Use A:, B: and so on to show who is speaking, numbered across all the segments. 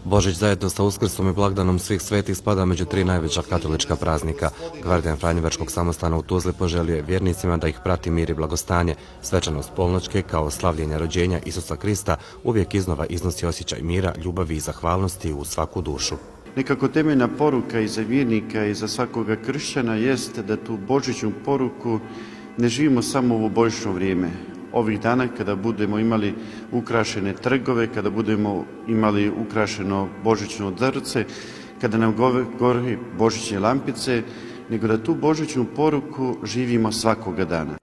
A: Božić zajedno sa Uskrsom i blagdanom svih svetih spada među tri najveća katolička praznika. Gvardijan Franjevačkog samostana u Tuzli poželio je vjernicima da ih prati mir i blagostanje. Svečanost polnoćke kao slavljenja rođenja Isusa Krista uvijek iznova iznosi osjećaj mira, ljubavi i zahvalnosti u svaku dušu.
B: Nekako temeljna poruka i za vjernika i za svakoga kršćana jeste da tu božićnu poruku ne živimo samo u božićno vrijeme. Ovih dana kada budemo imali ukrašene trgove, kada budemo imali ukrašeno božićno drvce, kada nam gori božićne lampice, nego da tu božićnu poruku živimo svakoga dana.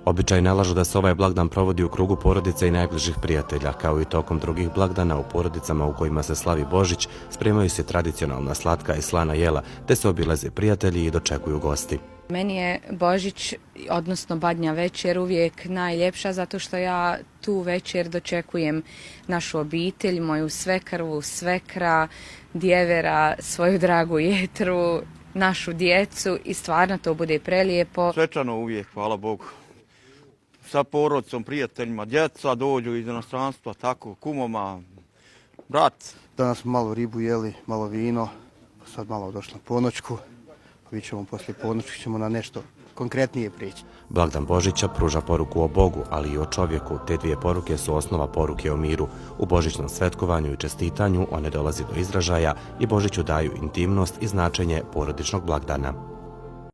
A: Običaj nalažu da se ovaj blagdan provodi u krugu porodice i najbližih prijatelja, kao i tokom drugih blagdana u porodicama u kojima se slavi Božić, spremaju se tradicionalna slatka i slana jela, te se obilaze prijatelji i dočekuju gosti.
C: Meni je Božić, odnosno Badnja večer, uvijek najljepša zato što ja tu večer dočekujem našu obitelj, moju svekrvu, svekra, djevera, svoju dragu jetru, našu djecu i stvarno to bude prelijepo.
D: Svečano uvijek, hvala Bogu. Sa porodicom, prijateljima, djeca dođu iz inostranstva, tako, kumoma, brat.
E: Danas smo malo ribu jeli, malo vino, sad malo došli na ponoćku. Vidjet ćemo poslije ponoćku, ćemo na nešto konkretnije prići.
A: Blagdan Božića pruža poruku o Bogu, ali i o čovjeku. Te dvije poruke su osnova poruke o miru. U božićnom svetkovanju i čestitanju one dolazi do izražaja i Božiću daju intimnost i značenje porodičnog blagdana.